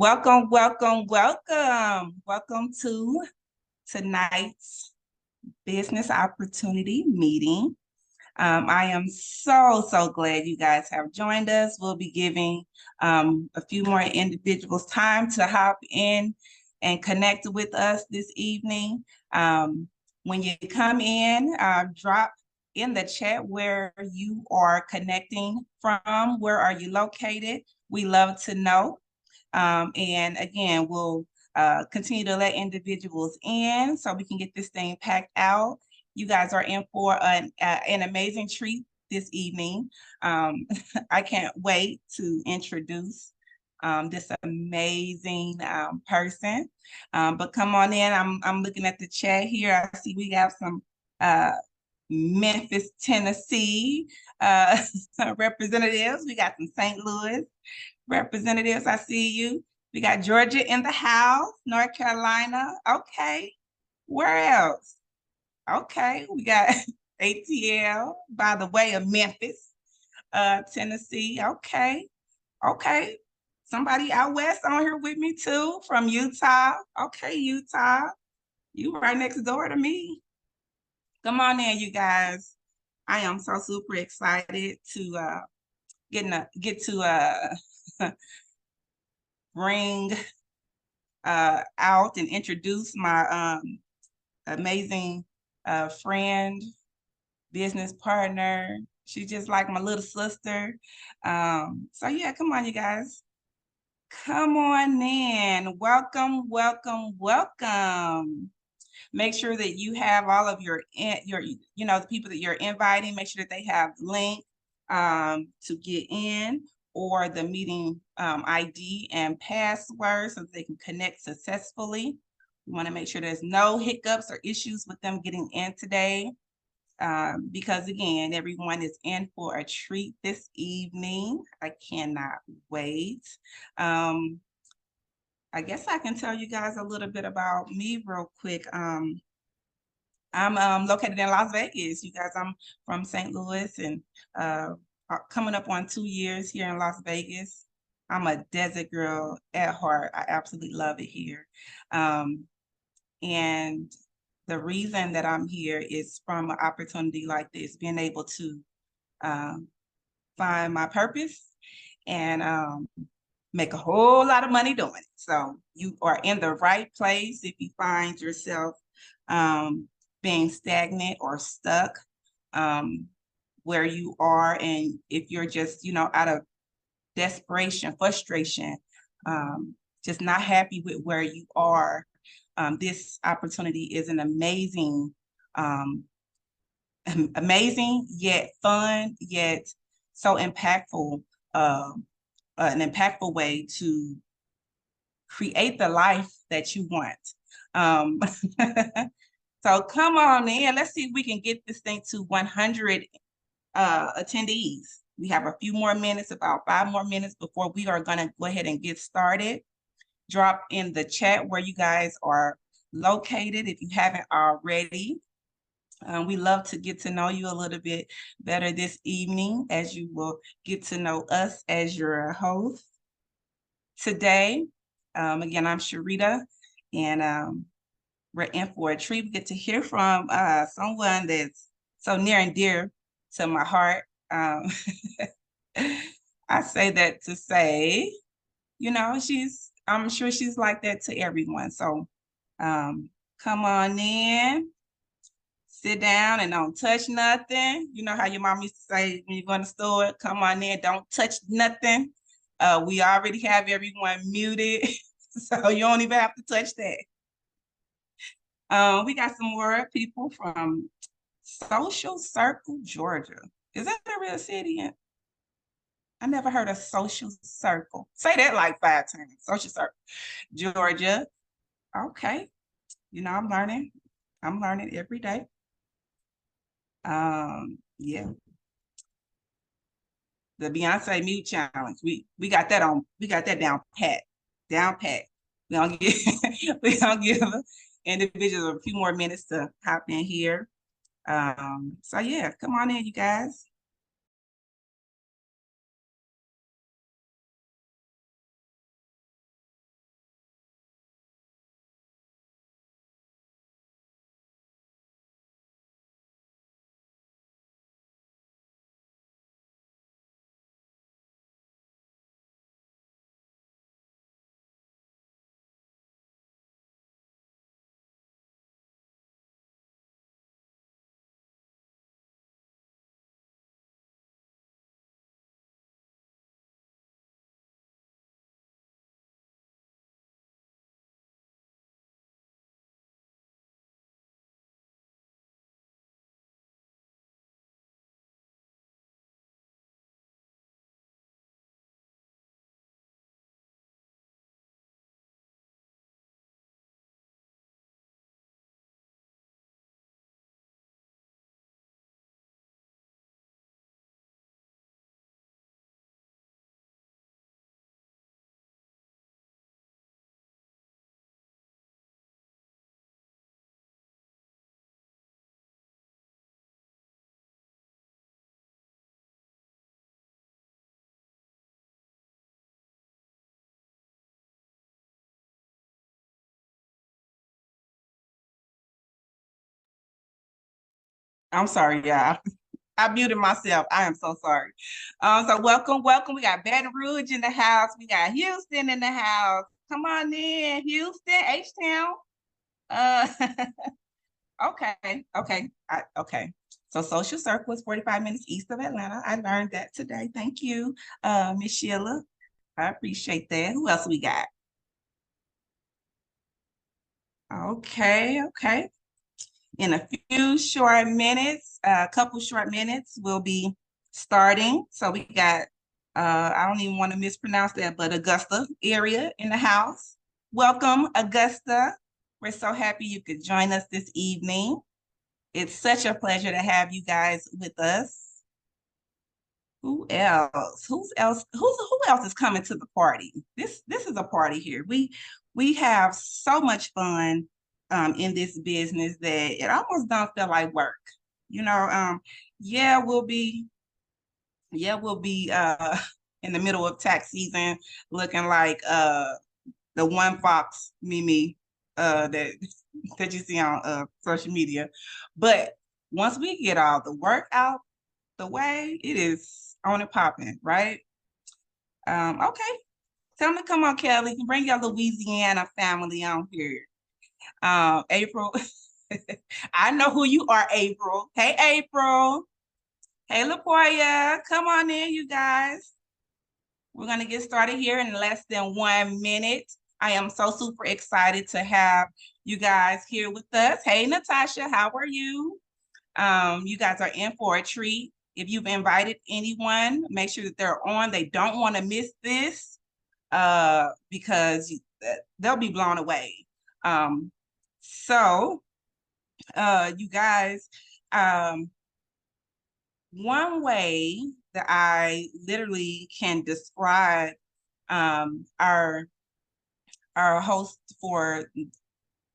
Welcome, welcome, welcome. Welcome to tonight's business opportunity meeting. I am so glad you guys have joined us. We'll be giving a few more individuals time to hop in and connect with us this evening. When you come in, drop in the chat where you are connecting from. Where are you located? We love to know. And again, we'll continue to let individuals in so we can get this thing packed out. You guys are in for an amazing treat this evening. I can't wait to introduce this amazing person. But come on in. I'm looking at the chat here. I see we have some Memphis, Tennessee representatives. We got some St. Louis representatives. I see you. We got Georgia in the house, North Carolina. Okay. Where else? Okay. We got ATL by the way of Memphis, Tennessee. Okay. Okay. Somebody out west on here with me too from Utah. Okay, Utah. You right next door to me. Come on in, you guys. I am so super excited to get to bring out and introduce my amazing friend, business partner. She's just like my little sister. So yeah, come on, you guys. Come on in. Welcome, welcome, welcome. Make sure that you have all of your the people that you're inviting, make sure that they have the link to get in or the meeting ID and password so that they can connect successfully. We want to make sure there's no hiccups or issues with them getting in today because again, everyone is in for a treat this evening. I cannot wait. I guess I can tell you guys a little bit about me real quick. I'm located in Las Vegas. You guys, I'm from St. Louis and coming up on 2 years here in Las Vegas. I'm a desert girl at heart. I absolutely love it here. And the reason that I'm here is from an opportunity like this, being able to find my purpose and make a whole lot of money doing it. So you are in the right place if you find yourself being stagnant or stuck where you are. And if you're just, out of desperation, frustration, just not happy with where you are, this opportunity is an amazing, amazing yet fun, yet so impactful, an impactful way to create the life that you want. So come on in. Let's see if we can get this thing to 100 attendees. We have a few more minutes, about 5 more minutes before we are going to go ahead and get started. Drop in the chat where you guys are located if you haven't already. We love to get to know you a little bit better this evening as you will get to know us as your host today. Again, I'm Sharita, and we're in for a treat. We get to hear from someone that's so near and dear to my heart. I say that to say, I'm sure she's like that to everyone. So come on in, sit down and don't touch nothing. You know how your mom used to say when you go in the store, come on in, don't touch nothing. We already have everyone muted, so you don't even have to touch that. We got some more people from Social Circle, Georgia. Is that a real city? I never heard of Social Circle. Say that like 5 times. Social Circle, Georgia. Okay. I'm learning. I'm learning every day. Yeah. The Beyonce mute challenge. We got that on. We got that down pat. Down pat. We don't give individuals a few more minutes to hop in here. So yeah, come on in, you guys. I'm sorry, y'all. I muted myself. I am so sorry. So welcome. We got Baton Rouge in the house. We got Houston in the house. Come on in, Houston, H-Town. Uh, okay. So Social Circle is 45 minutes east of Atlanta. I learned that today. Thank you, Miss Sheila. I appreciate that. Who else we got? Okay. In a few short minutes, a couple short minutes, we'll be starting. So we got, I don't even want to mispronounce that, but Augusta area in the house. Welcome, Augusta. We're so happy you could join us this evening. It's such a pleasure to have you guys with us. Who else? Who else is coming to the party? This is a party here. We have so much fun in this business that it almost don't feel like work. You know, yeah, we'll be in the middle of tax season looking like the one fox Mimi that that you see on social media. But once we get all the work out the way, it is on and popping, right? Okay. Tell me, come on, Kelly. Bring your Louisiana family on here. April. I know who you are, April. Hey, April. Hey, LaPoya. Come on in, you guys. We're going to get started here in less than 1 minute. I am so super excited to have you guys here with us. Hey, Natasha, how are you? You guys are in for a treat. If you've invited anyone, make sure that they're on. They don't want to miss this because they'll be blown away. So, you guys, one way that I literally can describe our host for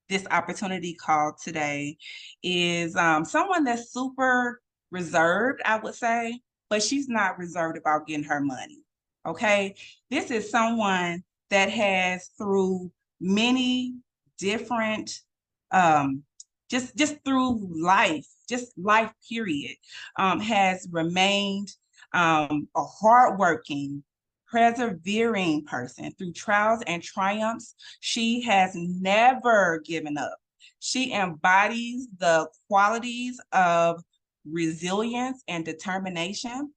this opportunity call today is someone that's super reserved, I would say, but she's not reserved about getting her money. Okay. This is someone that has through many different just through life, just life period, has remained a hardworking, persevering person through trials and triumphs. She has never given up. She embodies the qualities of resilience and determination.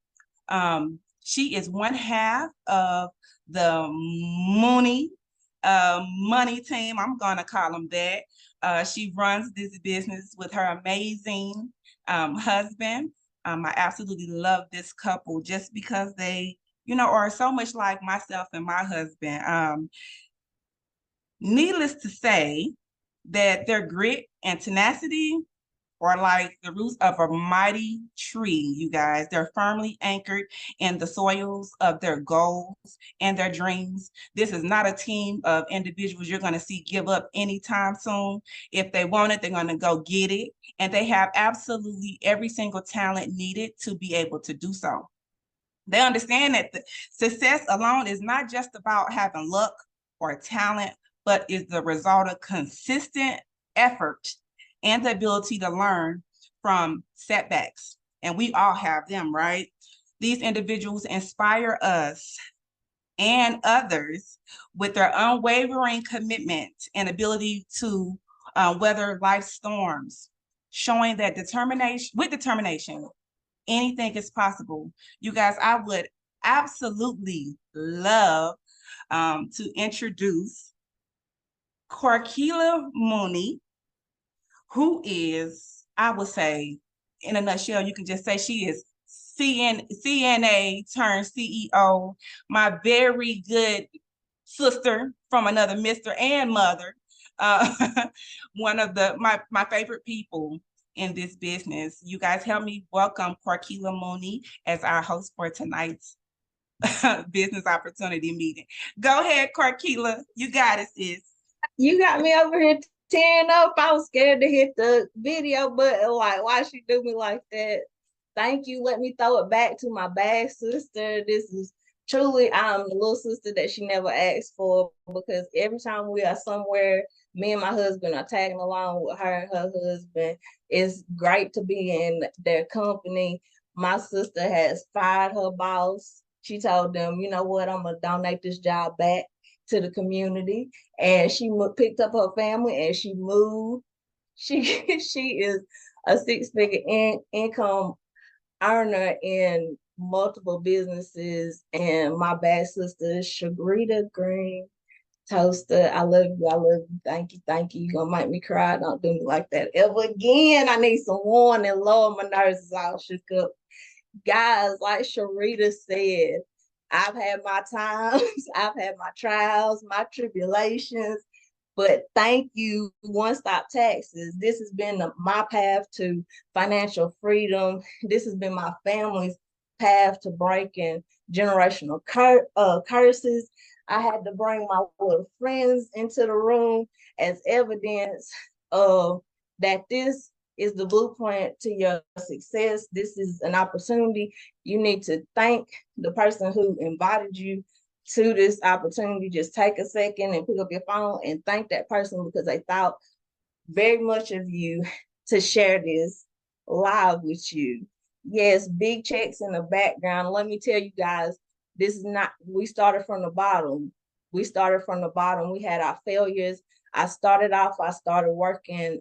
She is one half of the Mauney money team. I'm going to call them that. She runs this business with her amazing husband. I absolutely love this couple just because they, are so much like myself and my husband. Needless to say that their grit and tenacity are like the roots of a mighty tree, you guys. They're firmly anchored in the soils of their goals and their dreams. This is not a team of individuals you're going to see give up anytime soon. If they want it, they're going to go get it. And they have absolutely every single talent needed to be able to do so. They understand that the success alone is not just about having luck or talent, but is the result of consistent effort and the ability to learn from setbacks. And we all have them, right? These individuals inspire us and others with their unwavering commitment and ability to weather life's storms, showing that determination, anything is possible. You guys, I would absolutely love to introduce Corkila Mauney, who is, I would say, in a nutshell, you can just say she is CNA turned CEO, my very good sister from another Mr. and mother, one of my favorite people in this business. You guys help me welcome Corkila Mauney as our host for tonight's business opportunity meeting. Go ahead, Corkila. You got it, sis. You got me over here tearing up. I was scared to hit the video button. Like, why she do me like that? Thank you. Let me throw it back to my bad sister. This is truly, I'm the little sister that she never asked for, because every time we are somewhere, me and my husband are tagging along with her and her husband. It's great to be in their company. My sister has fired her boss. She told them, you know what, I'm gonna donate this job back to the community. And she picked up her family and she moved. She she is a six-figure income earner in multiple businesses. And my bad sister, Shagrita Green Toaster, I love you. I love you. Thank you. Thank you. You're gonna make me cry. Don't do me like that ever again. I need some warning. Lord, my nerves is all shook up. Guys, like Sharita said, I've had my times, I've had my trials, my tribulations, but thank you, One Stop Taxes. This has been my path to financial freedom. This has been my family's path to breaking generational curses. I had to bring my little friends into the room as evidence of that this is the blueprint to your success. This is an opportunity. You need to thank the person who invited you to this opportunity. Just take a second and pick up your phone and thank that person, because they thought very much of you to share this live with you. Yes, big checks in the background. Let me tell you guys, this is not, we started from the bottom. We started from the bottom. We had our failures. I started working,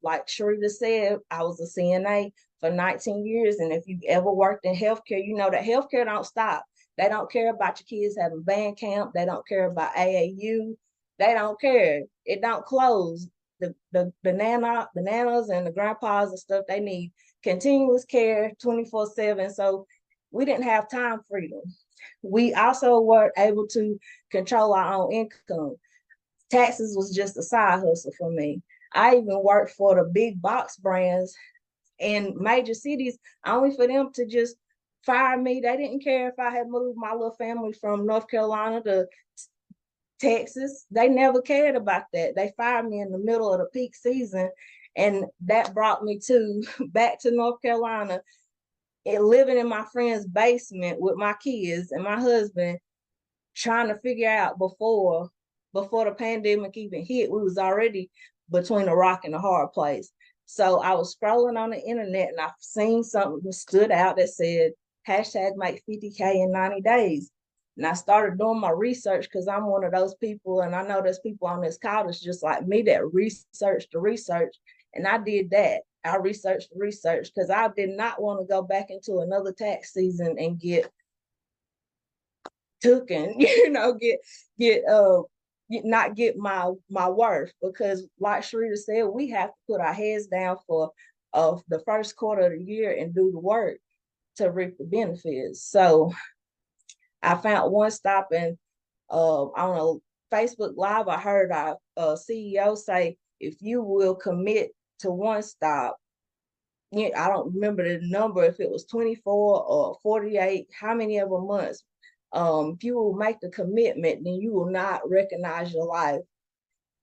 like Sharita said, I was a CNA for 19 years. And if you've ever worked in healthcare, you know that healthcare don't stop. They don't care about your kids having band camp. They don't care about AAU. They don't care. It don't close. The nanas and the grandpas and stuff, they need continuous care 24/7. So we didn't have time freedom. We also were able to control our own income. Taxes was just a side hustle for me. I even worked for the big box brands in major cities, only for them to just fire me. They didn't care if I had moved my little family from North Carolina to Texas. They never cared about that. They fired me in the middle of the peak season. And that brought me to back to North Carolina and living in my friend's basement with my kids and my husband, trying to figure out before the pandemic even hit, we was already between a rock and a hard place. So I was scrolling on the internet and I seen something that stood out that said hashtag make 50K in 90 days. And I started doing my research, because I'm one of those people, and I know there's people on this call that's just like me that research the research. And I did that. I researched the research because I did not want to go back into another tax season and get taken, get not get my worth, because like Sharita said, we have to put our heads down for the first quarter of the year and do the work to reap the benefits. So I found One Stop, and on a Facebook Live, I heard our CEO say, if you will commit to One Stop, I don't remember the number, if it was 24 or 48, how many of a months. If you will make the commitment, then you will not recognize your life.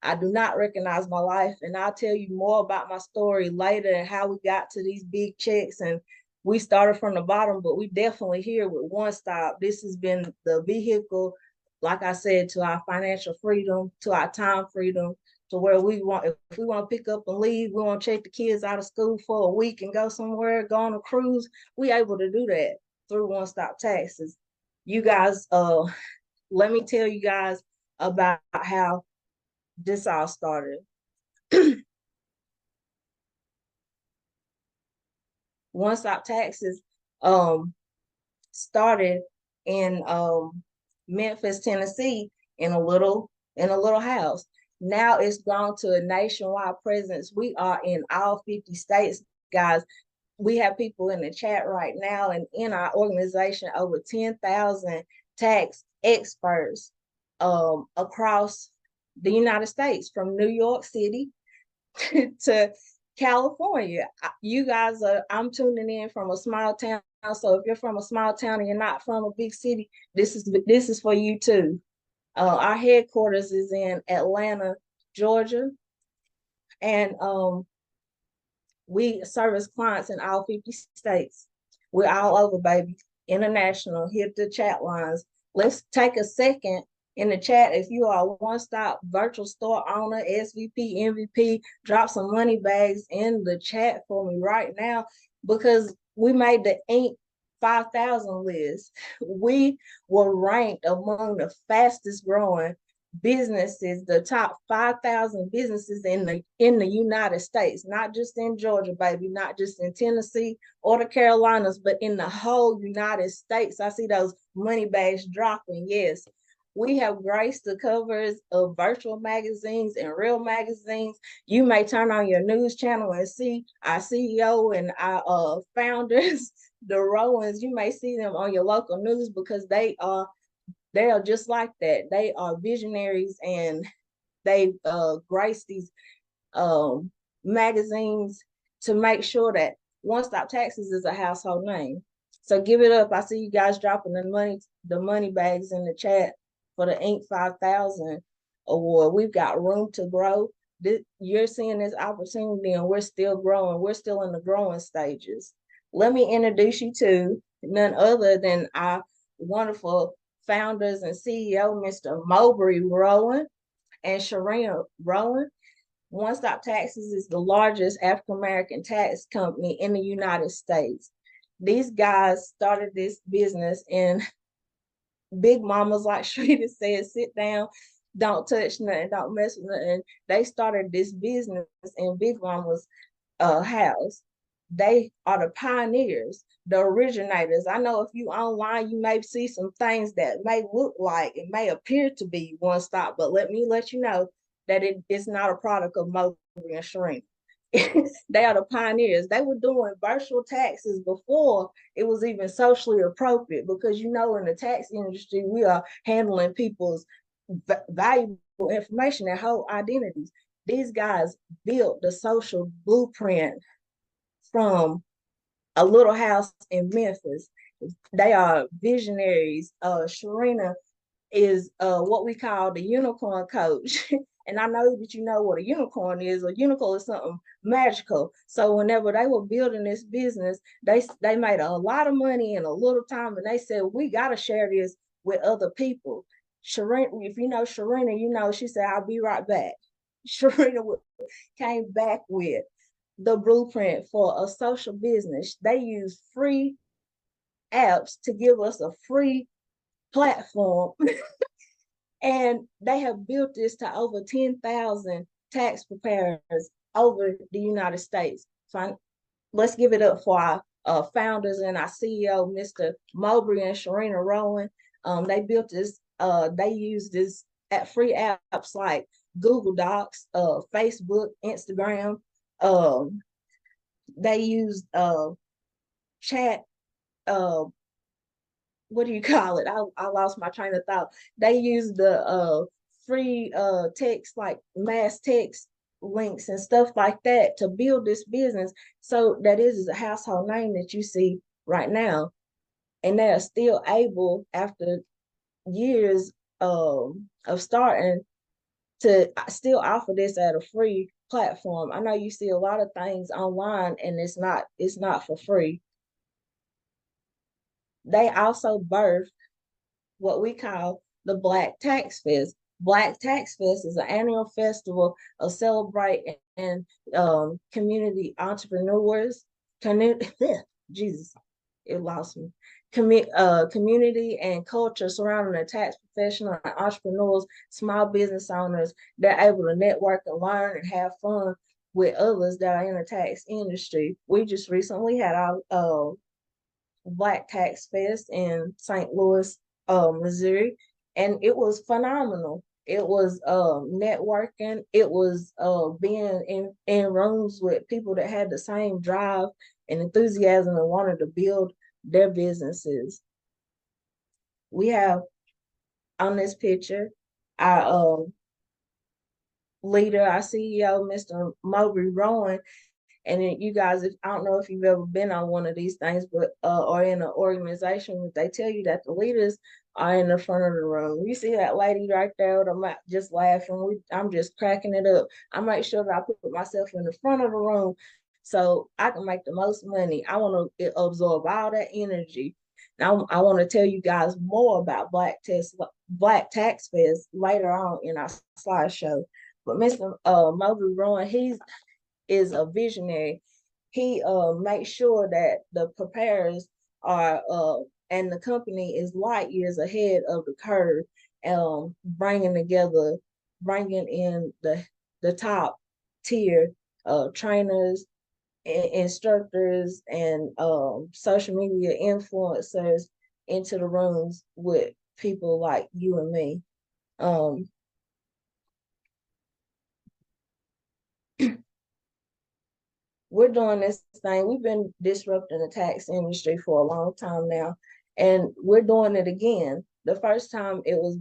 I do not recognize my life, and I'll tell you more about my story later and how we got to these big checks. And we started from the bottom, but we definitely here with One Stop. This has been the vehicle, like I said, to our financial freedom, to our time freedom, to where we want, if we want to pick up and leave, we want to check the kids out of school for a week and go somewhere, go on a cruise, we able to do that through One Stop Taxes. You guys, let me tell you guys about how this all started. One Stop Taxes started in Memphis, Tennessee, in a little house. Now it's gone to a nationwide presence. We are in all 50 states, guys. We have people in the chat right now, and in our organization, over 10,000 tax experts across the United States, from New York City to California. You guys I'm tuning in from a small town. So if you're from a small town and you're not from a big city, this is for you too. Our headquarters is in Atlanta, Georgia, and we service clients in all 50 states. We're all over, baby. International. Hit the chat lines. let's take a second in the chat. If you are a one-stop virtual store owner, SVP, MVP, drop some money bags in the chat for me right now, because we made the Inc. 5,000 list. We were ranked among the fastest growing businesses, the top 5,000 businesses in the United States, not just in Georgia, baby, not just in Tennessee or the Carolinas, but in the whole United States. I see those money bags dropping. Yes, we have graced the covers of virtual magazines and real magazines. You may turn on your news channel and see our CEO and our founders, the Rowans. You may see them on your local news because they are just like that. They are visionaries, and they grace these um, magazines to make sure that One Stop Taxes is a household name. So give it up. I see you guys dropping the money bags in the chat for the Inc. 5,000 award. We've got room to grow. You're seeing this opportunity, and we're still growing. We're still in the growing stages. Let me introduce you to none other than our wonderful founders and CEO, Mr. Mowbray Rowan and Sharina Rowan. One Stop Taxes is the largest African American tax company in the United States. These guys started this business in big mamas, like Sharita said, sit down, don't touch nothing, don't mess with nothing. They started this business in big mama's house. They are the pioneers, the originators. I know if you online, you may see some things that may look like it may appear to be One Stop, but let me let you know that it's not a product of Mowbray and Sharina. They are the pioneers. They were doing virtual taxes before it was even socially appropriate, because in the tax industry, we are handling people's valuable information, their whole identities. These guys built the social blueprint from a little house in Memphis. They are visionaries. Sharina is what we call the unicorn coach. And I know that you know what a unicorn is. A unicorn is something magical. So whenever they were building this business, they made a lot of money in a little time, and they said, we got to share this with other people. Sharina, if you know Sharina, she said, I'll be right back. Sharina came back with the blueprint for a social business. They use free apps to give us a free platform. And they have built this to over 10,000 tax preparers over the United States. So let's give it up for our founders and our CEO, Mr. Mowbray and Sharina Rowan. They built this, they use this at free apps like Google Docs, Facebook, Instagram. They used chat, what do you call it? I lost my train of thought. They use the free text, like mass text links and stuff like that, to build this business. So that is a household name that you see right now. And they are still able, after years of starting, to still offer this at a free platform. I know you see a lot of things online, and it's not for free. They also birthed what we call the Black Tax Fest. Black Tax Fest is an annual festival of celebrating community entrepreneurs. Jesus, it lost me. Community and culture surrounding the tax professional and entrepreneurs, small business owners. They're able to network and learn and have fun with others that are in the tax industry. We just recently had our Black Tax Fest in St. Louis, Missouri, and it was phenomenal. It was networking. It was being in rooms with people that had the same drive and enthusiasm and wanted to build their businesses. We have on this picture our leader, our CEO, Mr. Mowbray Rowan. And then you guys, I don't know if you've ever been on one of these things, but or in an organization, but they tell you that the leaders are in the front of the room. You see that lady right there with her just laughing. I'm just cracking it up. I make sure that I put myself in the front of the room so I can make the most money. I want to absorb all that energy. I want to tell you guys more about Black Tax Fest later on in our slideshow. But Mr. Moby Rowan, he is a visionary. He makes sure that the preparers are and the company is light years ahead of the curve, bringing in the top tier trainers, instructors, and social media influencers into the rooms with people like you and me. Um, we're doing this thing. We've been disrupting the tax industry for a long time now, and we're doing it again. The first time it was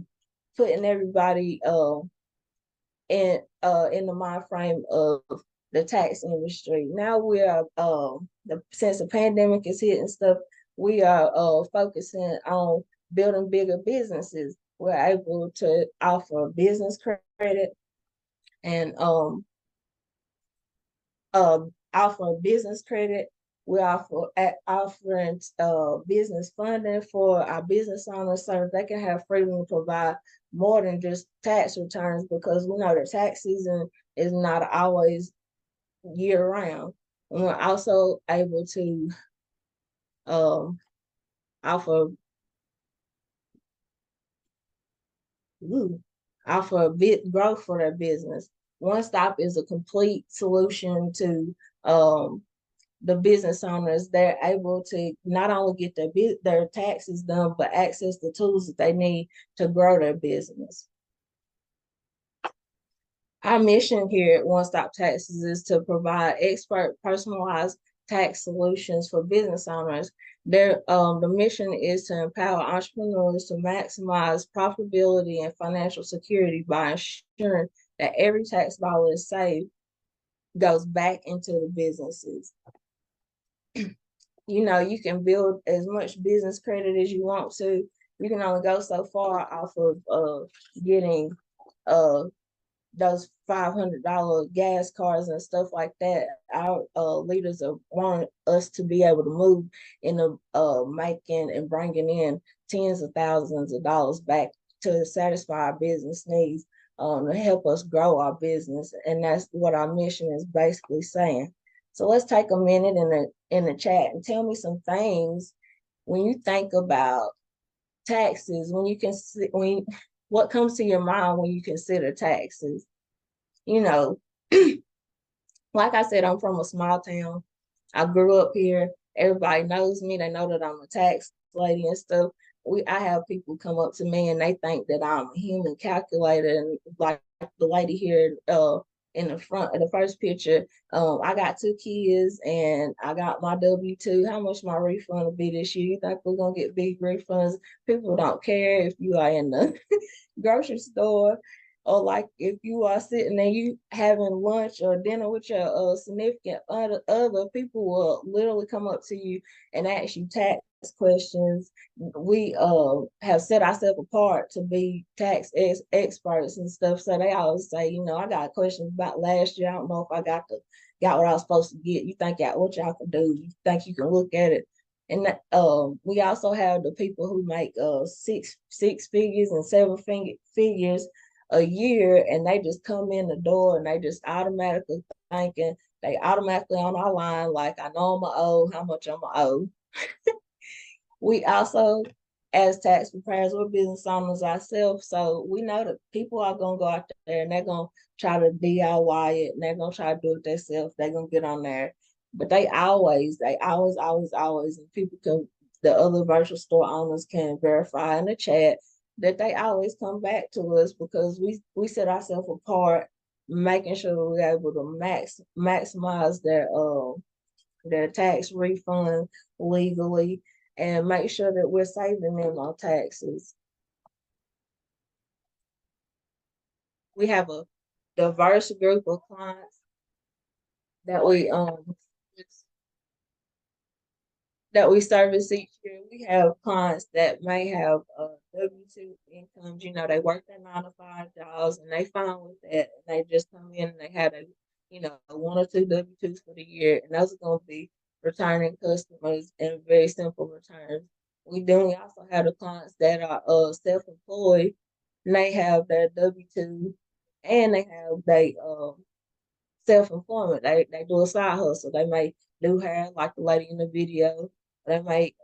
putting everybody in the mind frame of the tax industry. Now we are since the pandemic is hitting stuff, we are focusing on building bigger businesses. We're able to offer business credit and offer business credit. We offering business funding for our business owners so they can have freedom to provide more than just tax returns, because we know that tax season is not always year round. And we're also able to offer offer a bit growth for their business. One Stop is a complete solution to the business owners. They're able to not only get their taxes done, but access the tools that they need to grow their business. Our mission here at One Stop Taxes is to provide expert, personalized tax solutions for business owners. The mission is to empower entrepreneurs to maximize profitability and financial security by ensuring that every tax dollar is saved goes back into the businesses. You can build as much business credit as you want to. You can only go so far off of getting those $500 gas cars and stuff like that. Our leaders want us to be able to move into making and bringing in tens of thousands of dollars back to satisfy our business needs, to help us grow our business. And that's what our mission is basically saying. So let's take a minute in the chat and tell me some things when you think about taxes, what comes to your mind when you consider taxes. Like I said, I'm from a small town. I grew up here. Everybody knows me. They know that I'm a tax lady and stuff. I have people come up to me and they think that I'm a human calculator. And like the lady here in the front of the first picture, I got 2 kids and I got my W-2. How much my refund will be this year? You think we're gonna get big refunds? People don't care if you are in the grocery store, or like if you are sitting and you having lunch or dinner with your significant other, people will literally come up to you and ask you tax questions. We have set ourselves apart to be tax experts and stuff. So they always say, I got questions about last year. I don't know if I got what I was supposed to get. You think what y'all can do? You think you can look at it? And we also have the people who make six figures and seven figures a year, and they just come in the door and they just automatically thinking, they automatically on our line like, I know I'm going to owe, how much I'm going to owe. We also, as tax preparers, we're business owners ourselves, so we know that people are going to go out there and they're going to try to DIY it, and they're going to try to do it themselves. They're going to get on there. But they always, and the other virtual store owners can verify in the chat that they always come back to us because we set ourselves apart, making sure that we're able to maximize their tax refund legally and make sure that we're saving them on taxes. We have a diverse group of clients that we service each year. We have clients that may have W-2 incomes. They work their 9 to 5 jobs and they fine with that. And they just come in and they have one or two W-2s for the year. And those are going to be returning customers and very simple returns. We also have the clients that are self-employed, and they have their W-2, and they have their self-employment. They do a side hustle. They may do hair like the lady in the video. They may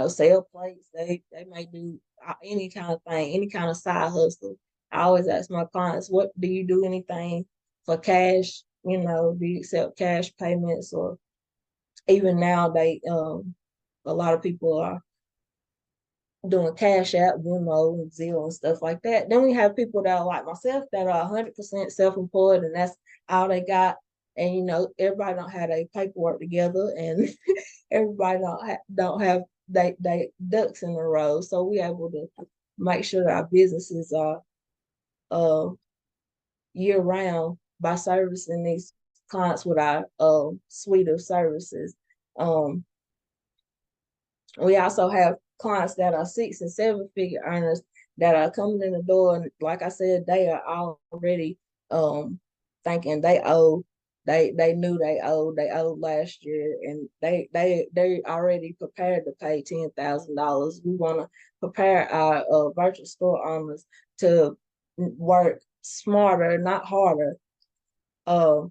sell plates. They may do any kind of thing, any kind of side hustle. I always ask my clients, what do you do anything for cash? Do you accept cash payments? Or even now a lot of people are doing Cash App, Venmo, and Zelle and stuff like that. Then we have people that are like myself that are 100% self-employed, and that's all they got. And everybody don't have their paperwork together, and everybody don't have they ducks in a row. So we able to make sure that our businesses are uh year round by servicing these clients with our suite of services. Um, we also have clients that are 6 and 7 figure earners that are coming in the door. And like I said, they are already thinking they knew they owed last year, and they already prepared to pay $10,000. We want to prepare our virtual store owners to work smarter, not harder. During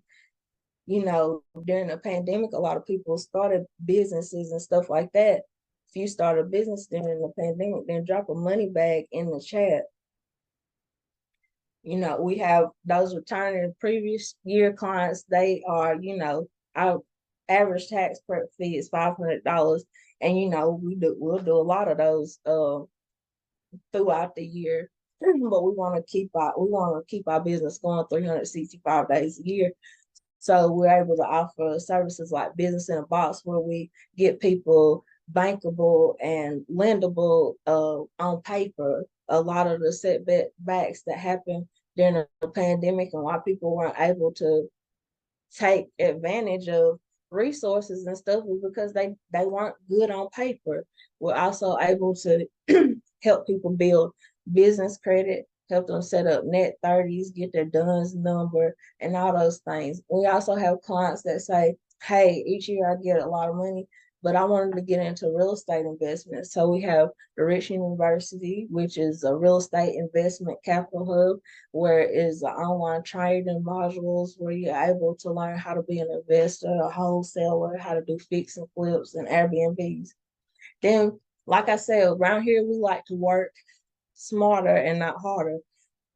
the pandemic, a lot of people started businesses and stuff like that. If you start a business during the pandemic, then drop a money bag in the chat. We have those returning previous year clients. They are, our average tax prep fee is $500. And we'll do a lot of those throughout the year. But we want to keep our business going 365 days a year. So we're able to offer services like Business in a Box, where we get people bankable and lendable on paper. A lot of the setbacks that happened during the pandemic and why people weren't able to take advantage of resources and stuff was because they weren't good on paper. We're also able to help people build business credit, help them set up net 30s, get their DUNS number, and all those things. We also have clients that say, hey, each year I get a lot of money, but I wanted to get into real estate investment. So we have the Rich University, which is a real estate investment capital hub, where it is online trading modules where you're able to learn how to be an investor, a wholesaler, how to do fix and flips and Airbnbs. Then, like I said, around here we like to work smarter and not harder.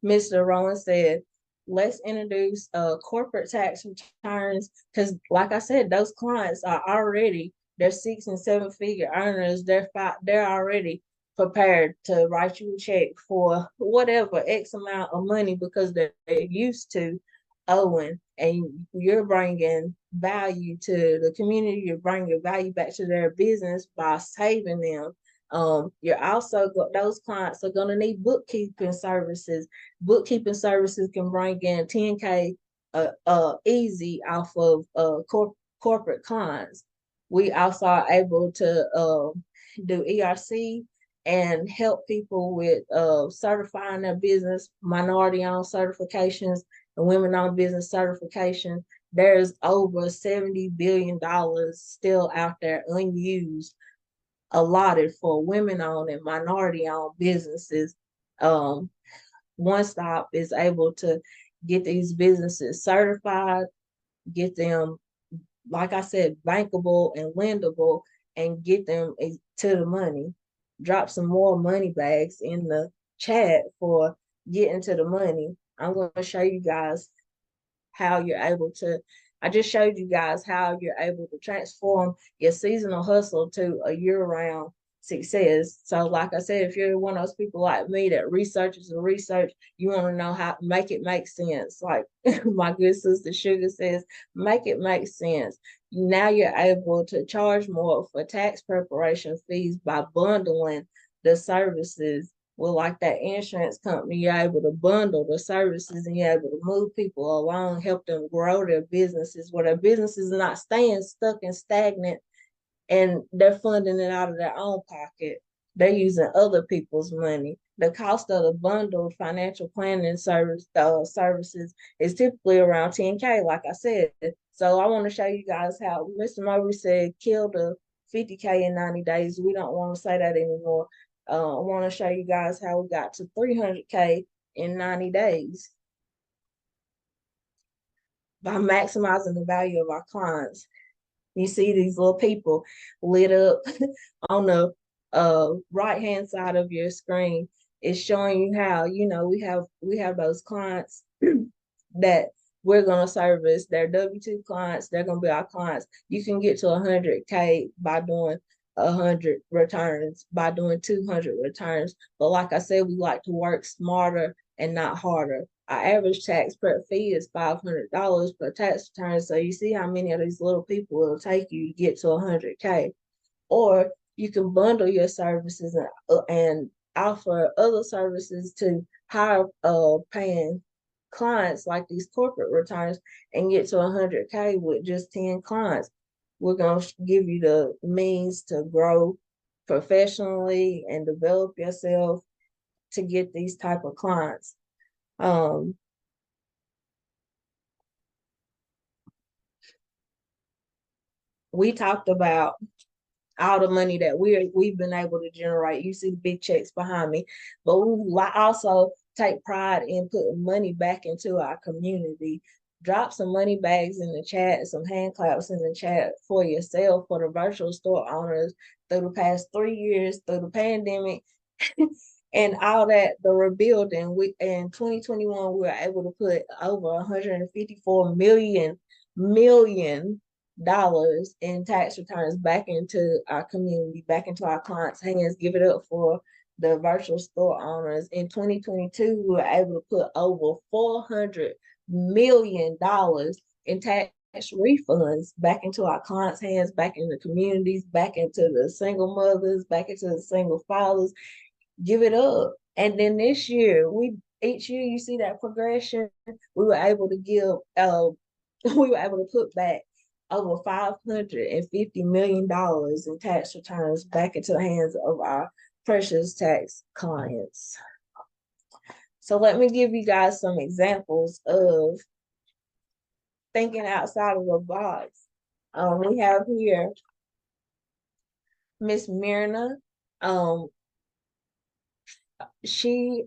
Mr. Rowan said, let's introduce corporate tax returns, because like I said, those clients are already, they're 6 and 7 figure earners. They're already prepared to write you a check for whatever X amount of money because they're used to owing, and you're bringing value to the community. You're bringing value back to their business by saving them. You're also those clients are going to need bookkeeping services. Bookkeeping services can bring in 10K easy off of corporate clients. We also are able to do ERC and help people with certifying their business, minority-owned certifications, and women-owned business certification. There's over $70 billion still out there unused, allotted for women-owned and minority-owned businesses. One Stop is able to get these businesses certified, get them, like I said, bankable and lendable, and get them to the money. Drop some more money bags in the chat for getting to the money. I'm going to show you guys how you're able to, I just showed you guys how you're able to transform your seasonal hustle to a year-round success. So like I said, if you're one of those people like me that researches and research, you want to know how to make it make sense. Like my good sister Sugar says, make it make sense. Now you're able to charge more for tax preparation fees by bundling the services. Well, like that insurance company, you're able to bundle the services and you're able to move people along, help them grow their businesses where their businesses are not staying stuck and stagnant and they're funding it out of their own pocket. They're using other people's money. The cost of the bundled financial planning services is typically around 10K, like I said. So I want to show you guys how Mr. Murray said, kill the 50K in 90 days. We don't want to say that anymore. I want to show you guys how we got to 300K in 90 days by maximizing the value of our clients. You see these little people lit up on the right hand side of your screen. It's showing you how, you know, we have those clients that we're gonna service. They're W-2 clients, they're gonna be our clients. You can get to 100K by doing 100 returns, by doing 200 returns. But like I said, we like to work smarter and not harder. Our average tax prep fee is $500 per tax return. So you see how many of these little people it'll take you to get to 100K. Or you can bundle your services and offer other services to higher paying clients like these corporate returns and get to 100K with just 10 clients. We're going to give you the means to grow professionally and develop yourself to get these type of clients. We talked about all the money that we've been able to generate. You see the big checks behind me, but we also take pride in putting money back into our community. Drop some money bags in the chat, some hand claps in the chat for yourself, for the virtual store owners through the past 3 years, through the pandemic and all that, the rebuilding. We in 2021, we were able to put over 154 million dollars in tax returns back into our community, back into our clients' hands. Give it up for the virtual store owners. In 2022, we were able to put over $400 million in tax refunds back into our clients' hands, back in the communities, back into the single mothers, back into the single fathers. Give it up. And then this year, each year you see that progression. We were able to we were able to put back over $550 million in tax returns back into the hands of our precious tax clients. So let me give you guys some examples of thinking outside of the box. We have here Miss Myrna. She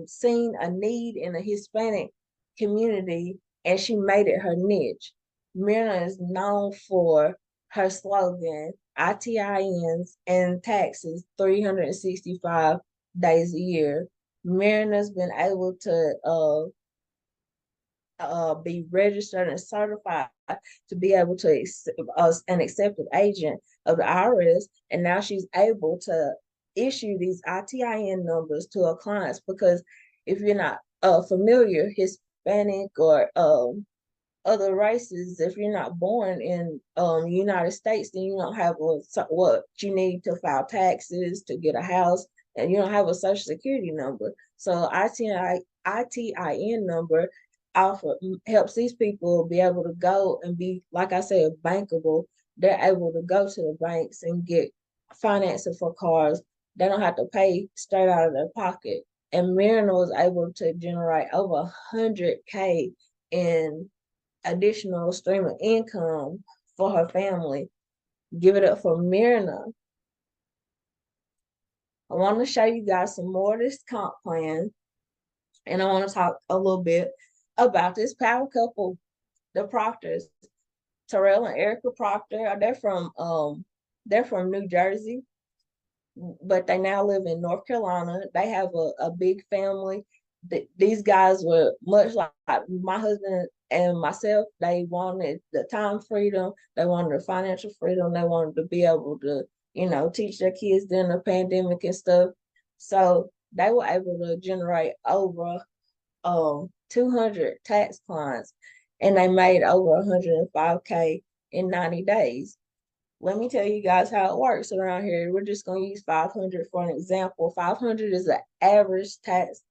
seen a need in the Hispanic community and she made it her niche. Myrna is known for her slogan, ITINs and taxes 365 days a year. Myrna's been able to be registered and certified to be able to an accepted agent of the IRS, and now she's able to issue these ITIN numbers to her clients. Because if you're not familiar, Hispanic or other races, if you're not born in United States, then you don't have what you need to file taxes, to get a house, and you don't have a social security number. So ITIN number helps these people be able to go and be, like I said, bankable. They're able to go to the banks and get financing for cars. They don't have to pay straight out of their pocket. And Myrna was able to generate over 100K in additional stream of income for her family. Give it up for Myrna. I want to show you guys some more of this comp plan, and I want to talk a little bit about this power couple, the Proctors, Terrell and Erica Proctor. They're from New Jersey, but they now live in North Carolina. They have a big family. These guys were much like my husband and myself. They wanted the time freedom, they wanted the financial freedom, they wanted to be able to, teach their kids during the pandemic and stuff. So they were able to generate over 200 tax clients, and they made over 105K in 90 days. Let me tell you guys how it works around here. We're just going to use 500 for an example. 500 is the average tax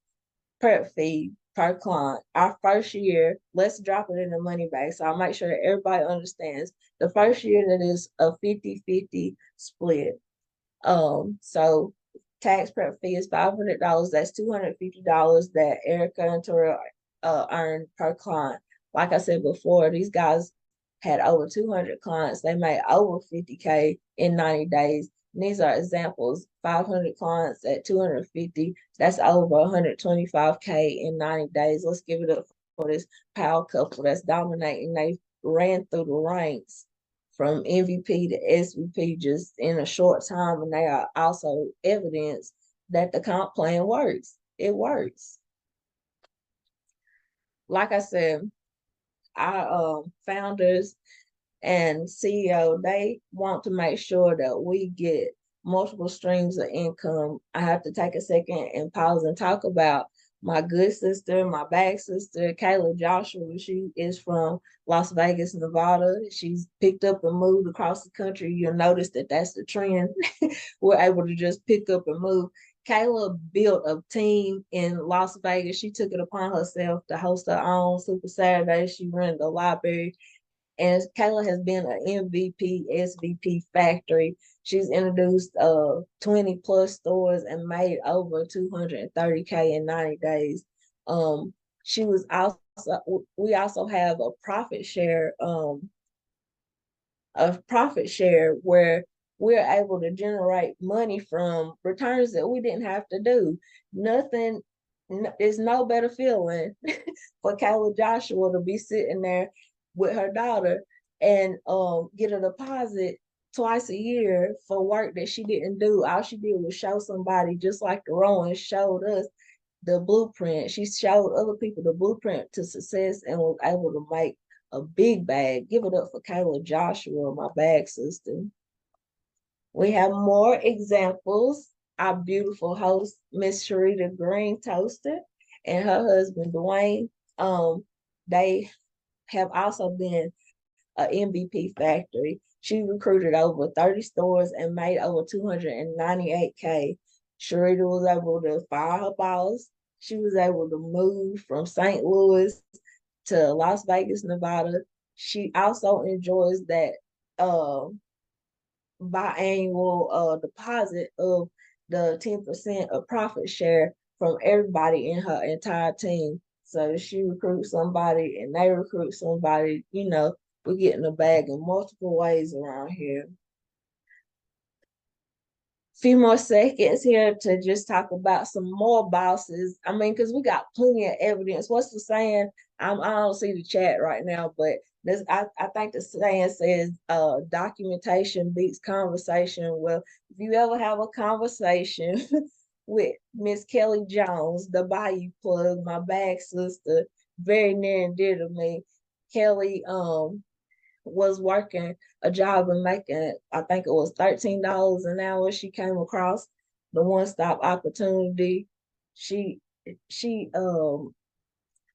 prep fee per client. Our first year, let's drop it in the money bag, so I'll make sure that everybody understands. The first year, that is a 50-50 split. So tax prep fee is $500. That's $250 that Erica and Terrell earned per client. Like I said before, these guys had over 200 clients. They made over 50K in 90 days. And these are examples. 500 clients at 250. That's over 125K in 90 days. Let's give it up for this power couple that's dominating. They ran through the ranks from MVP to SVP just in a short time, and they are also evidence that the comp plan works. It works. Like I said, our founders and CEO, they want to make sure that we get multiple streams of income. I have to take a second and pause and talk about my good sister, my bag sister, Kayla Joshua. She is from Las Vegas, Nevada. She's picked up and moved across the country. You'll notice that that's the trend. We're able to just pick up and move. Kayla built a team in Las Vegas. She took it upon herself to host her own Super Saturday. She rented a library, and Kayla has been an MVP, SVP factory. She's introduced 20 plus stores and made over 230K in 90 days. She was also, we also have a profit share where we're able to generate money from returns that we didn't have to do. Nothing, there's no better feeling for Kayla Joshua to be sitting there with her daughter and get a deposit twice a year for work that she didn't do. All she did was show somebody, just like the Rowan showed us the blueprint. She showed other people the blueprint to success and was able to make a big bag. Give it up for Kayla Joshua, my bag sister. We have more examples. Our beautiful host, Miss Sharita Green Toaster, and her husband, Dwayne. They have also been an MVP factory. She recruited over 30 stores and made over 298K. Sharita was able to fire her boss. She was able to move from St. Louis to Las Vegas, Nevada. She also enjoys that biannual deposit of the 10% of profit share from everybody in her entire team. So she recruits somebody and they recruit somebody. We're getting a bag in multiple ways around here. Few more seconds here to just talk about some more bosses. I mean, because we got plenty of evidence. What's the saying? I don't see the chat right now, but I think the saying says documentation beats conversation. Well, if you ever have a conversation with Miss Kelly Jones, the Bayou Plug, my bag sister, very near and dear to me. Kelly was working a job and making, I think it was $13 an hour. She came across the one-stop opportunity. She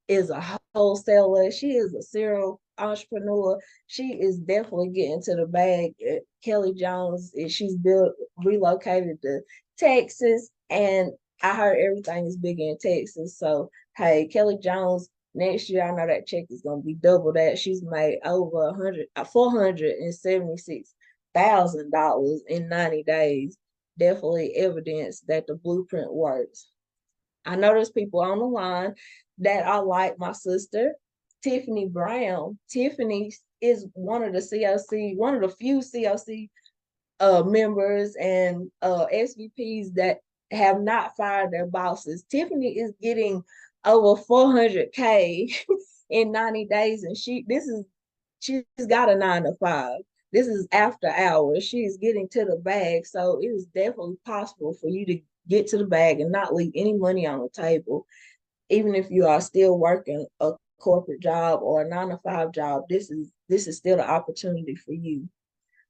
is a wholesaler. She is a serial entrepreneur. She is definitely getting to the bag. Kelly Jones, she's relocated to Texas, and I heard everything is big in Texas. So hey, Kelly Jones, next year I know that check is gonna be double that. She's made over $476,000 in 90 days. Definitely evidence that the blueprint works. I know there's people on the line that are like my sister, Tiffany Brown. Tiffany is one of the CLC, one of the few CLC members and SVPs that have not fired their bosses. Tiffany is getting over 400K in 90 days, and she's got a 9 to 5. This is after hours. She is getting to the bag, so it is definitely possible for you to get to the bag and not leave any money on the table. Even if you are still working a corporate job or a 9 to 5 job, this is still an opportunity for you.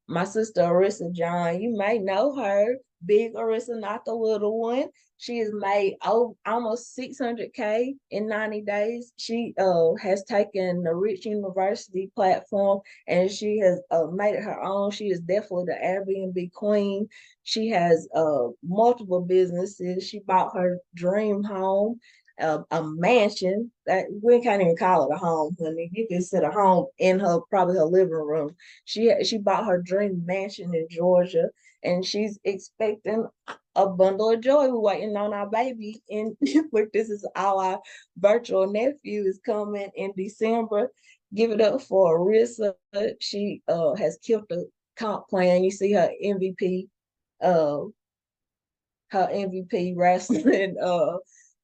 My sister Arissa John, you may know her. Big Arissa, not the little one. She has made almost 600K in 90 days. She has taken the Rich University platform and she has made it her own. She is definitely the Airbnb queen. She has multiple businesses. She bought her dream home, a mansion that we can't even call it a home, honey. You can sit a home in probably her living room. She bought her dream mansion in Georgia, and she's expecting a bundle of joy. We're waiting on our baby, and this is our virtual nephew is coming in December. Give it up for Arissa. She has killed the comp plan. You see uh her MVP wrestling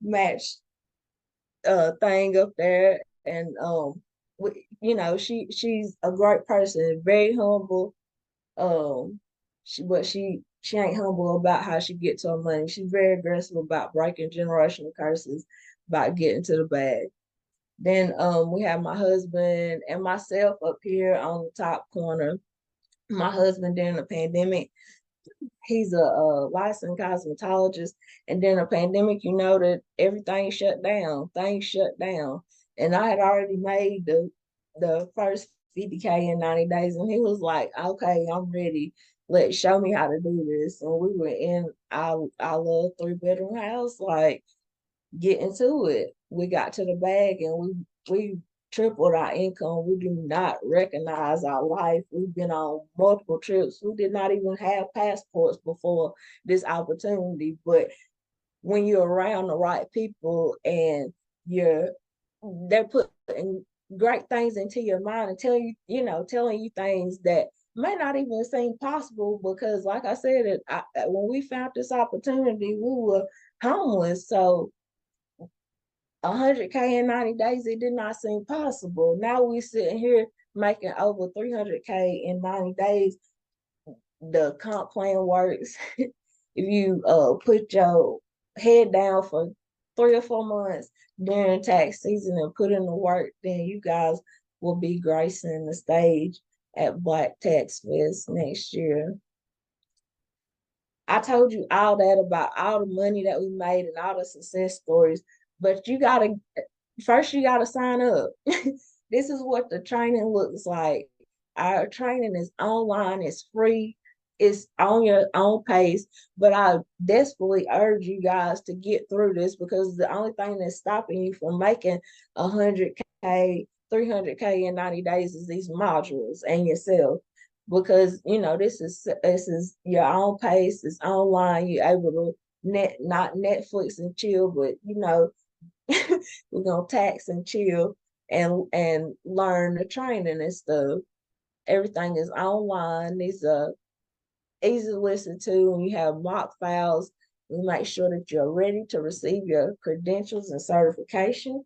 match thing up there. And she's a great person, very humble. She ain't humble about how she gets her money. She's very aggressive about breaking generational curses, about getting to the bag. Then we have my husband and myself up here on the top corner. My husband during the pandemic, he's a licensed cosmetologist, and then a pandemic, that everything shut down, things shut down. And I had already made the first 50K in 90 days, and he was like, okay, I'm ready. Let's show me how to do this. And we were in our little 3-bedroom house, like getting to it. We got to the bag, and we tripled our income. We do not recognize our life. We've been on multiple trips. We did not even have passports before this opportunity. But when you're around the right people and they're putting great things into your mind and telling you things that may not even seem possible, because like I said, when we found this opportunity, we were homeless. So 100K in 90 days, it did not seem possible. Now we sitting here making over 300K in 90 days. The comp plan works. If you put your head down for 3 or 4 months during tax season and put in the work, then you guys will be gracing the stage at Black Tax Fest next year. I told you all that about all the money that we made and all the success stories, but you gotta sign up. This is what the training looks like. Our training is online, it's free, it's on your own pace. But I desperately urge you guys to get through this, because the only thing that's stopping you from making 100K, 300K in 90 days is these modules and yourself. Because this is your own pace, it's online, you're able to not Netflix and chill, but we're gonna tax and chill and learn the training and stuff. Everything is online. These are easy to listen to. When you have mock files, we make sure that you're ready to receive your credentials and certification.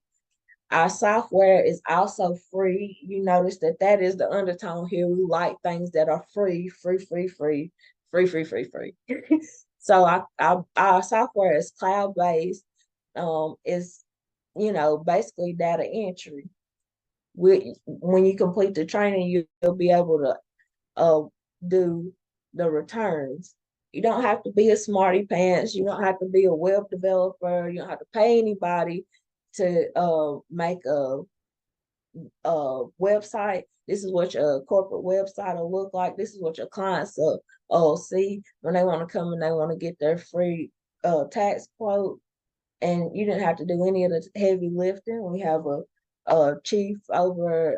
Our software is also free. You notice that is the undertone here. We like things that are free, free, free, free, free, free, free, free. So our software is cloud-based. Is basically data entry. When you complete the training, you'll be able to do the returns. You don't have to be a smarty pants. You don't have to be a web developer. You don't have to pay anybody to make a website. This is what your corporate website will look like. This is what your clients will see when they want to come and they want to get their free tax quote. And you didn't have to do any of the heavy lifting. We have a chief over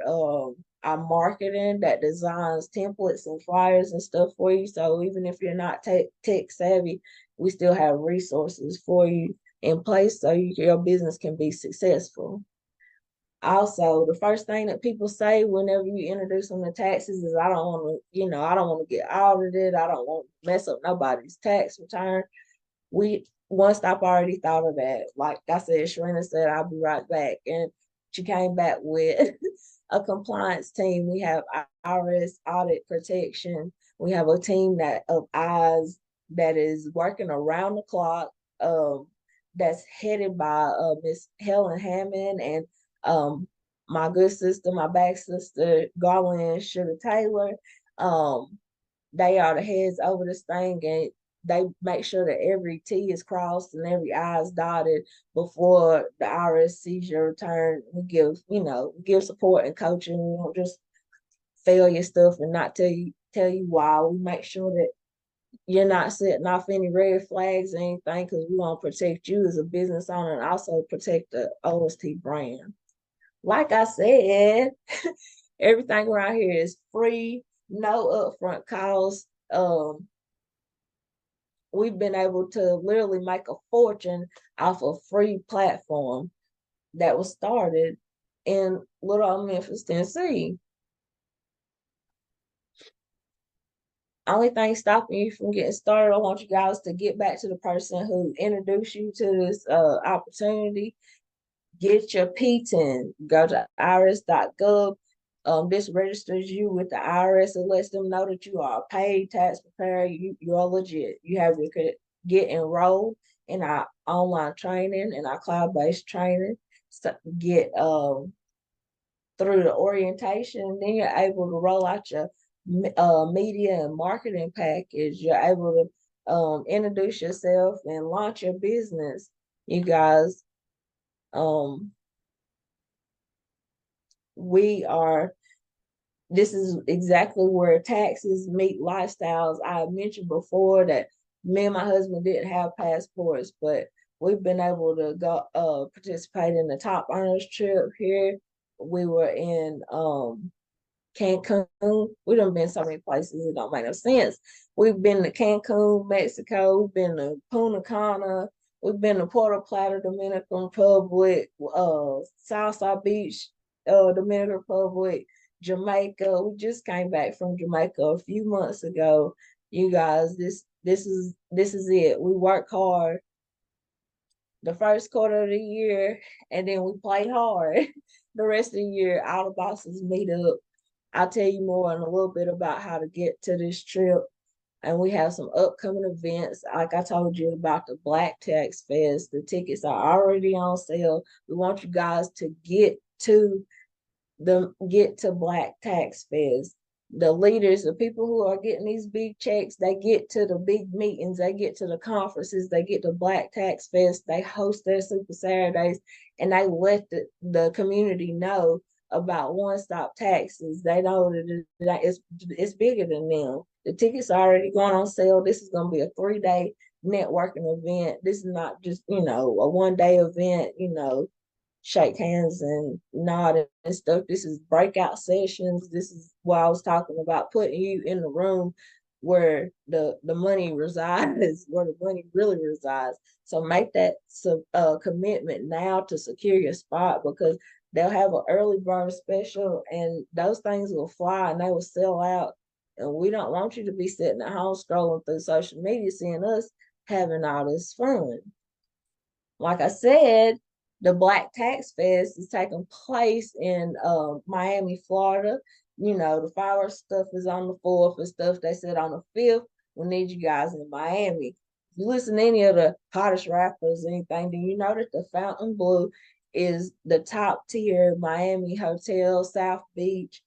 our marketing that designs templates and flyers and stuff for you. So even if you're not tech savvy, we still have resources for you in place so your business can be successful. Also, the first thing that people say whenever you introduce them to taxes is, I don't want to get audited. I don't want to mess up nobody's tax return. One stop already thought of that. Like I said, Sharina said, I'll be right back. And she came back with a compliance team. We have IRS audit protection. We have a team of eyes that is working around the clock, that's headed by Miss Helen Hammond and my good sister, my back sister, Garland Sugar Taylor. They are the heads over this thing, and they make sure that every T is crossed and every I is dotted before the IRS sees your return. We give support and coaching. We don't just fail your stuff and not tell you why. We make sure that you're not setting off any red flags or anything, because we want to protect you as a business owner and also protect the OST brand. Like I said, everything around here is free, no upfront costs. we've been able to literally make a fortune off a free platform that was started in little old Memphis, Tennessee. Only thing stopping you from getting started, I want you guys to get back to the person who introduced you to this opportunity. Get your PTIN. Go to irs.gov. This registers you with the IRS and lets them know that you are a paid tax preparer. You're legit. You have to get enrolled in our online training and our cloud-based training. So get through the orientation, then you're able to roll out your media and marketing package. You're able to introduce yourself and launch your business. You guys, this is exactly where taxes meet lifestyles. I mentioned before that me and my husband didn't have passports, but we've been able to go participate in the top earners trip here. We were in Cancun. We done been so many places it don't make no sense. We've been to Cancun, Mexico. We've been to Punta Cana. We've been to Puerto Plata, Dominican Republic, Southside Beach, Dominican Republic, Jamaica. We just came back from Jamaica a few months ago. You guys, this is it. We work hard the first quarter of the year, and then we play hard the rest of the year. All the bosses meet up. I'll tell you more in a little bit about how to get to this trip. And we have some upcoming events. Like I told you about the Black Tax Fest. The tickets are already on sale. We want you guys to get to Black Tax Fest. The leaders, the people who are getting these big checks, they get to the big meetings, they get to the conferences, they get to Black Tax Fest, they host their Super Saturdays, and they let the community know about one-stop taxes. They know that it's bigger than them. The tickets are already going on sale. This is going to be a 3-day networking event. This is not just, a 1-day event, shake hands and nod and stuff. This is breakout sessions. This is what I was talking about, putting you in the room where the money resides, where the money really resides. So make that commitment now to secure your spot, because they'll have an early bird special and those things will fly and they will sell out. And we don't want you to be sitting at home scrolling through social media seeing us having all this fun. Like I said, the Black Tax Fest is taking place in Miami, Florida. The fireworks stuff is on the 4th and stuff. They said on the 5th, we need you guys in Miami. If you listen to any of the hottest rappers or anything, then you know that the Fountain Blue is the top tier Miami hotel, South Beach.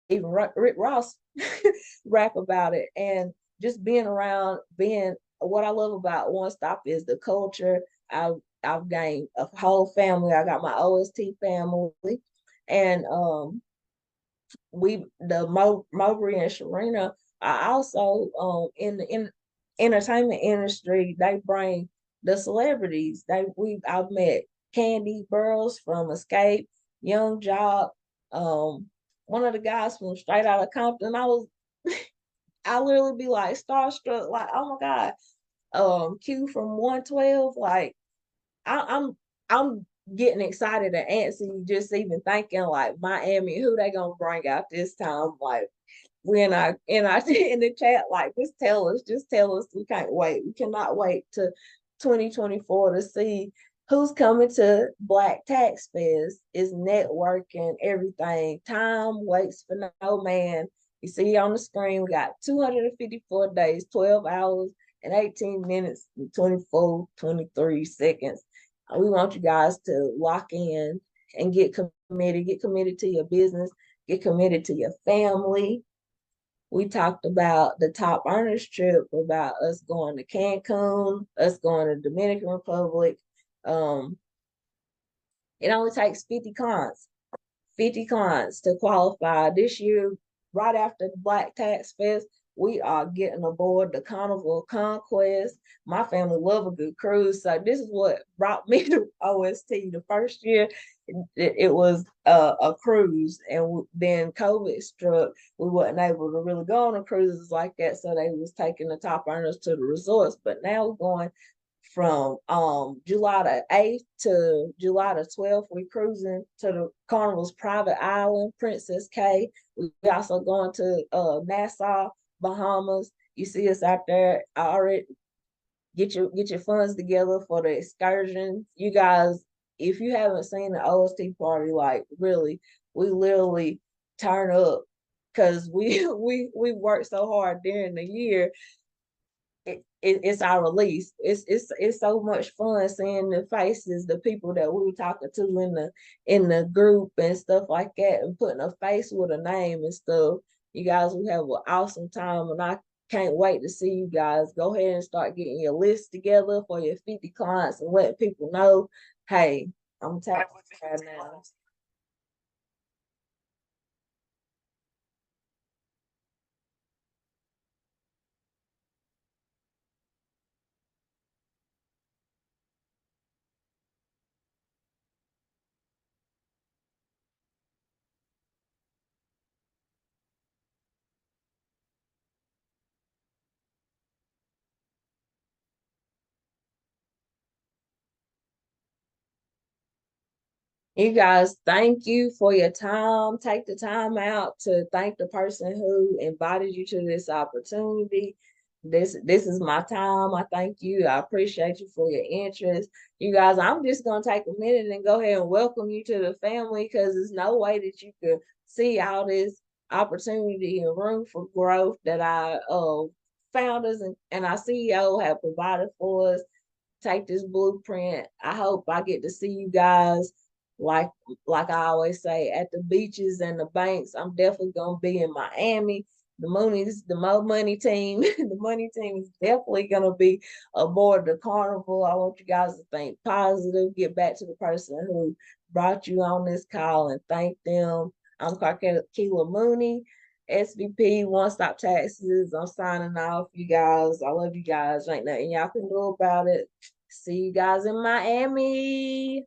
Even Rick Ross rap about it. And just being around, what I love about One Stop is the culture. I've gained a whole family. I got my OST family, and Mowbray and Sharina are also in the entertainment industry. They bring the celebrities. I've met Candy Burrows from Escape, Young Job, one of the guys from Straight Outta Compton. I literally be like starstruck, like, oh my God. Q from 112, like I'm getting excited and antsy just even thinking like Miami, who they gonna bring out this time. Like we in the chat, like just tell us. We can't wait. We cannot wait to 2024 to see who's coming to Black Tax Fest. Is networking, everything. Time waits for no man. You see on the screen, we got 254 days, 12 hours and 18 minutes and 23 seconds. We want you guys to lock in and get committed to your business, get committed to your family. We talked about the top earners trip, about us going to Cancun, us going to Dominican Republic. It only takes 50 clients to qualify. This year, right after the Black Tax Fest, we are getting aboard the Carnival Conquest. My family love a good cruise, so this is what brought me to OST the first year. it was a cruise, and then COVID struck. We wasn't able to really go on cruises like that, so they was taking the top earners to the resorts. But now we're going from July the 8th to July the 12th. We're cruising to the Carnival's private island, Princess K. We also going to Nassau, Bahamas. You see us out there. I already get your funds together for the excursion. You guys, if you haven't seen the OST party, like really, we literally turn up because we work so hard during the year. It's our release. It's so much fun seeing the faces, the people that we were talking to in the group and stuff like that, and putting a face with a name and stuff. You guys will have an awesome time, and I can't wait to see you guys. Go ahead and start getting your list together for your 50 clients and let people know, hey, I'm taxing right now. You guys, thank you for your time. Take the time out to thank the person who invited you to this opportunity. This is my time. I thank you. I appreciate you for your interest. You guys, I'm just gonna take a minute and go ahead and welcome you to the family, because there's no way that you could see all this opportunity and room for growth that I founders and our CEO have provided for us. Take this blueprint. I hope I get to see you guys, like like I always say, at the beaches and the banks. I'm definitely gonna be in Miami. The Mooney's, the Mo Money team, the money team is definitely gonna be aboard the carnival. I want you guys to think positive. Get back to the person who brought you on this call and thank them. I'm Keila Mooney, SVP, One Stop Taxes. I'm signing off, you guys. I love you guys. Ain't nothing y'all can do about it. See you guys in Miami.